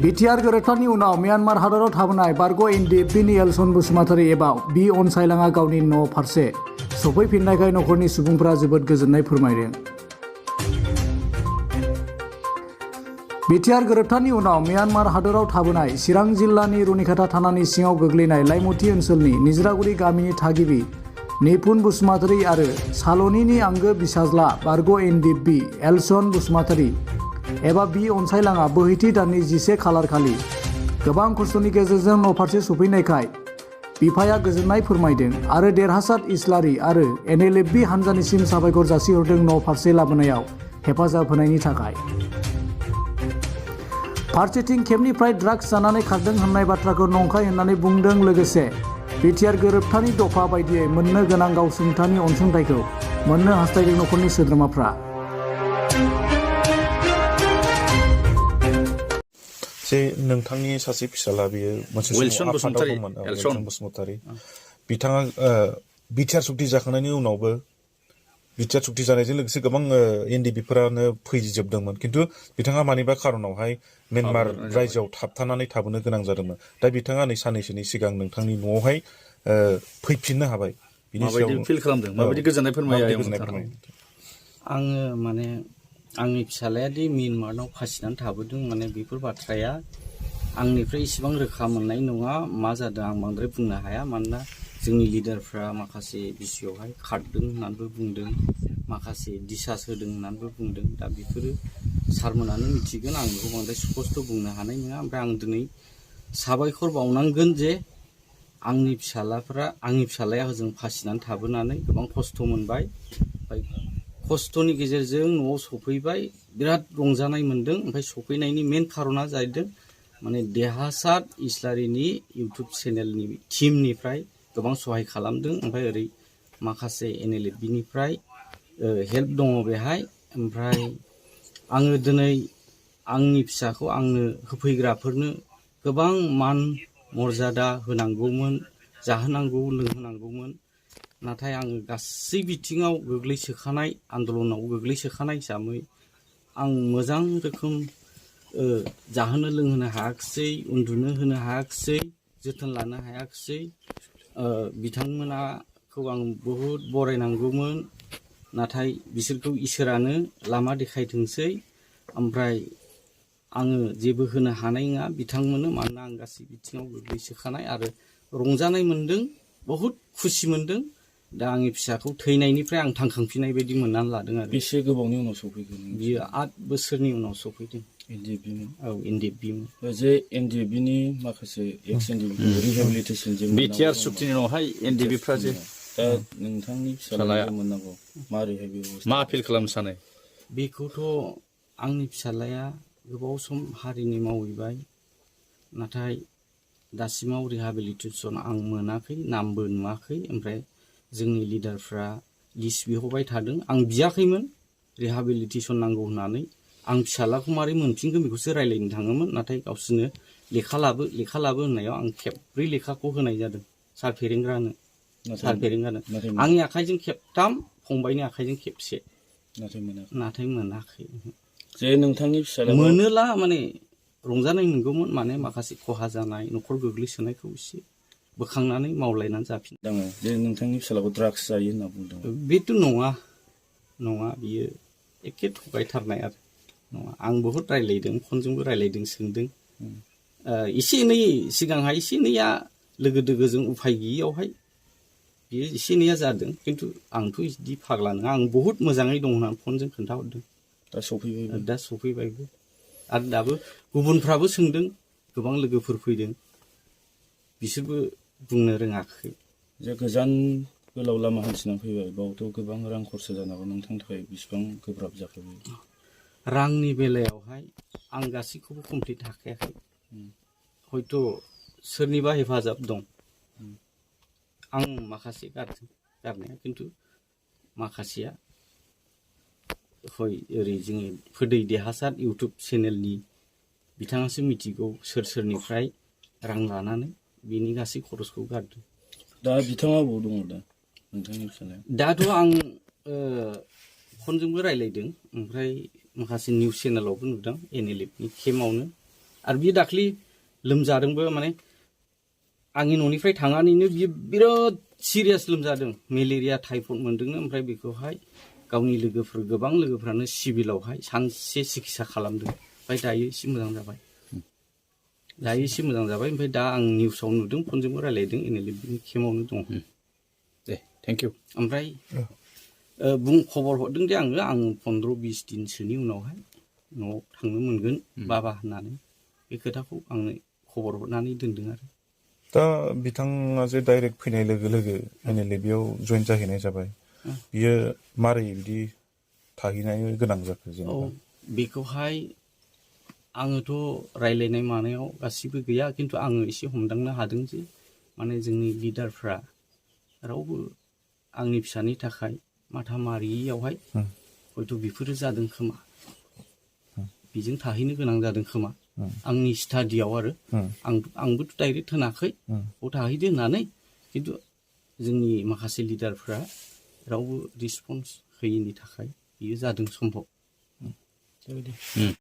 BTR गोरोबथानि उनाव Myanmar हादराव थाबोनाय बारग' एनडिएफबिनि एलसन बसुमतारी एबा बि अनसायलाङा गावनि न' फारसे सफैफिननायखाय नखरनि सुबुंफोरा जोबोद गोजोननाय फोरमायदों। बिटिआर गोरोबथानि उनाव म्यानमार हादराव थाबोनाय चिरां जिल्लानि रुनिखाता थानानि सिङाव गोग्लैनाय लाइमुथि ओनसोलनि निजरागुरि गामिनि थागिबि निपुन बसुमतारी आरो साल'निनि आंगो बिसाज्ला बारग' एनडिएफबि एलसन बसुमतारी एबा बि अनसायलाङा बोहैथि दाननि 11 खालार खालि गोबां खस्थ'नि गेजेरजों न'फारसे सफैनायखाय बिफाया गोजोननाय फोरमायदों आरो देरहासार इस्लारि आरो एनएलएफबि हानजानिसिम साबायखर जासिहरदों न' फारसे लाबोनायाव हेफाजाब होनायनि थाखाय। फारसेथिं खेबनिफ्राय ड्राग्स जानानै खारदों होननाय बाथ्राखौ नंखाय होननानै बुंदों। लोगोसे बिटिआर गोरोबथानि दफा बायदियै मोननो गोनां गावसुंथानि अनसुंथाइखौ मोननो हास्थायदों नखरनि सोद्रोमाफ्रा। जे नोंथांनि सासे फिसाला बियो मोनसे एलसन बसुमतारी बिथाङा बिटिआर सुक्ति जाखांनायनि उनावबो बिटिआर सुक्ति जानायजों लोगोसे गोबां एनडिएफबिफोरानो फैजोबदोंमोन, खिन्थु बिथाङा मानिबा खारनावहाय म्यानमार रायजोआव थाबथानानै थाबोनो गोनां जादोंमोन। दा बिथाङा नै साननैसोनि सिगां नोंथांनि न'आवहाय फैफिननो हाबाय। बिनि सायाव माबायदि फिल खालामदों, माबायदि गोजोननाय फोरमायो? आङो माने आंनि फिसालायादि म्यानमाराव फासिनानै थाबोदों, माने बेफोर बाथ्राया आंनिफ्राय इसिबां रोखा मोननाय नङा। मा जादों आं बांद्राय बुंनो हाया, मानोना जोंनि लिडारफ्रा माखासे बिसयआवहाय खारदों होननानैबो बुंदों, माखासे दिसास होदों होननानैबो बुंदों। दा बेफोरो सारमोनानो मिथिगोन, आं बेखौ बांद्राय स्पस्ट' बुंनो हानाय नङा। ओमफ्राय आं दिनै साबायखर बावनांगोन जे आंनि फिसालाया हजों फासिनानै थाबोनानै गोबां खस्थ' मोनबाय, ओमफ्राय खस्थ'नि गेजेरजों न'आव सफैबाय, बिराद रंजानाय मोन्दों। ओमफ्राय सफैनायनि मेन खारना जाहैदों माने देरहासार इस्लारिनि इउटुब चेनेलनि टिमनिफ्राय गोबां सहाय खालामदों। ओमफ्राय ओरै माखासे एनएलएफबिनिफ्राय हेल्प दङ बेहाय। ओमफ्राय आङो दिनै आंनि फिसाखौ आंनो होफैग्राफोरनो गोबां मान मर्यादा होनांगौमोन, जाहोनांगौ लोंहोनांगौमोन। नाथाय आङो गासै बिथिङाव गोग्लैसोखानाय, आन्दलनाव गोग्लैसोखानाय हिसाबै आं मोजां रोखोम जाहोनो लोंहोनो हायाखिसै, उन्दुनो होनो हायाखिसै, जोथोन लानो हायाखिसै। बिथांमोनाखौ आं बहुद बरायनांगौमोन, नाथाय बिसोरखौ इसोरानो लामा देखायथोंसै। ओमफ्राय आङो जेबो होनो हानाय नङा बिथांमोननो, मानोना आं गासै बिथिङाव गोग्लैसोखानाय आरो रंजानाय मोन्दों, बहुद खुसि मोन्दों। दा आंनि फिसाखौ थैनायनिफ्राय आं थांखांफिननाय बायदि मोननानै लादों आरो। बेसे गोबावनि उनाव सफैगोन बियो 8 बोसोरनि उनाव सफैदों। एनडिएफबिमोन? औ, एनडिएफबिमोन। जे एनडिएफबिनि माखासे एक्स एनडिएफबि रिहेबिलिटेसन जे बिटिआर सुक्तिनि उनावहाय एनडिएफबिफ्रा जे दा नोंथांनि फिसालाया मोननांगौ, मारैहाय बेबस्था? मा फिल खालामनो सानो? बेखौथ' आंनि फिसालाया गोबाव सम हारिनि मावहैबाय, नाथाय दासिमाव रिहेबिलिटेसन आं मोनाखै, नामबो नुवाखै। ओमफ्राय जोंनि लिडारफ्रा लिस्ट बिहरबाय थादों, आं बियाखैमोन रिहेबिलिटेसन नांगौ होननानै। आं फिसालाखौ मारै मोनफिनगोन बेखौसो रायज्लायनो थाङोमोन, नाथाय गावसोरनो लेखा लाबो होननायाव आं खेबब्रै लेखाखौ होनाय जादों सार फेरेंग्रानो। आंनि आखाइजों खेबथाम, फंबायनि आखाइजों खेबसे, नाथाय मोनाखै। जे नोंथांनि फिसाला मोनोला माने रंजानाय मोनगौमोन, माने माखासे खहा जानाय न'खर गोग्लैसोनायखौ एसे बोखांनानै मावलायनानै जाफिन। जे नोंथांनि फिसालाखौ ड्राग्स जायो होनना बुंदों। बेथ' नङा, बियो एखे थगायथारनाय आरो नङा। आं बहुद रायज्लायदों, फनजोंबो रायज्लायदों, सोंदों। एसे एनै सिगांहाय एसे एनैया लोगो दोगोजों उफाय गैयियावहाय बियो एसे एनैया जादों, खिन्थु आंथ' बिदि फाग्ला नङा, आं बहुद मोजाङै दं होननानै फनजों खोन्थाहरदों। दा सफैबायबो आरो दाबो गुबुनफ्राबो सोंदों, गोबां लोगोफोर फैदों, बिसोरबो बुंनो रोङाखै। जे गोजान गोलाव लामा हान्थिनानै फैबाय, बावथ' गोबां रां खरसा जानांगौ, नोंथांनि थाखाय बेसेबां गोब्राब जाखो? रांनि बेलायावहाय आं गासैखौबो कमप्लिट हाखायाखै, हयथ' सोरनिबा हेफाजाब दं। आं माखासे गारदों गारनाया, खिन्थु माखासेया ओरै जोङो फोदै देरहासार इउटुब चेनेलनि बिथाङासो मिथिगौ सोर सोरनिफ्राय रां लानानै बिनि गासै खरसखौ गारदों। दा बिथाङा बबाव दङ दा नोंथांनि फिसालाया? दाथ' आं फनजोंबो रायज्लायदों, ओमफ्राय माखासे निउस चेनेलावबो नुदों, एनएलएफनि केम्पआवनो आरो बियो दाख्लि लोमजादोंबो माने आंनि न'निफ्राय थांनानैनो बियो बिराद सिरियास लोमजादों मेलेरिया टाइफड मोनदोंनो ओमफ्राय बेखौहाय गावनि गोबां लोगोफ्रानो सिभिलावहाय सानसे सिकित्सा खालामदों ओमफ्राय दायो एसे मोजां जाबाय ओमफ्राय दा आं निउसाव नुदों फनजोंबो रायलायदों NLFनि केम्पआवनो दं दे थेंक इउ ओमफ्राय खबर हरदों दे आं 15-20 दिनसोनि उनावहाय न'आव थांनो मोनगोन बाबा होननानै बे खोथाखौ आंनो खबर हरनानै दोनदों आरो दा बिथाङा जे डाइरेक्ट फैनाय लोगो लोगो NLFआव जइन जाहैनाय जाबाय बियो मारै बिदि थाहैनाय गोनां जाखो जेनेबा बेखौहाय आङोथ' रायलायनाय मानायाव गासिबो गैया खिन्थु आङो एसे हमदांनो हादों जे माने जोंनि लिडारफ्रा रावबो आंनि फिसानि थाखाय माथा मारियैयावहाय हयथ' बेफोरो जादों खोमा बेजों थाहैनो गोनां जादों खोमा आंनि स्टाडियाव आरो आंबोथ' डाइरेक्ट होनाखै बेयाव थाहैदो होननानै खिन्थु जोंनि माखासे लिडारफ्रा रावबो रिसपन्स होयैनि थाखाय बियो जादों सम्भब बेबायदि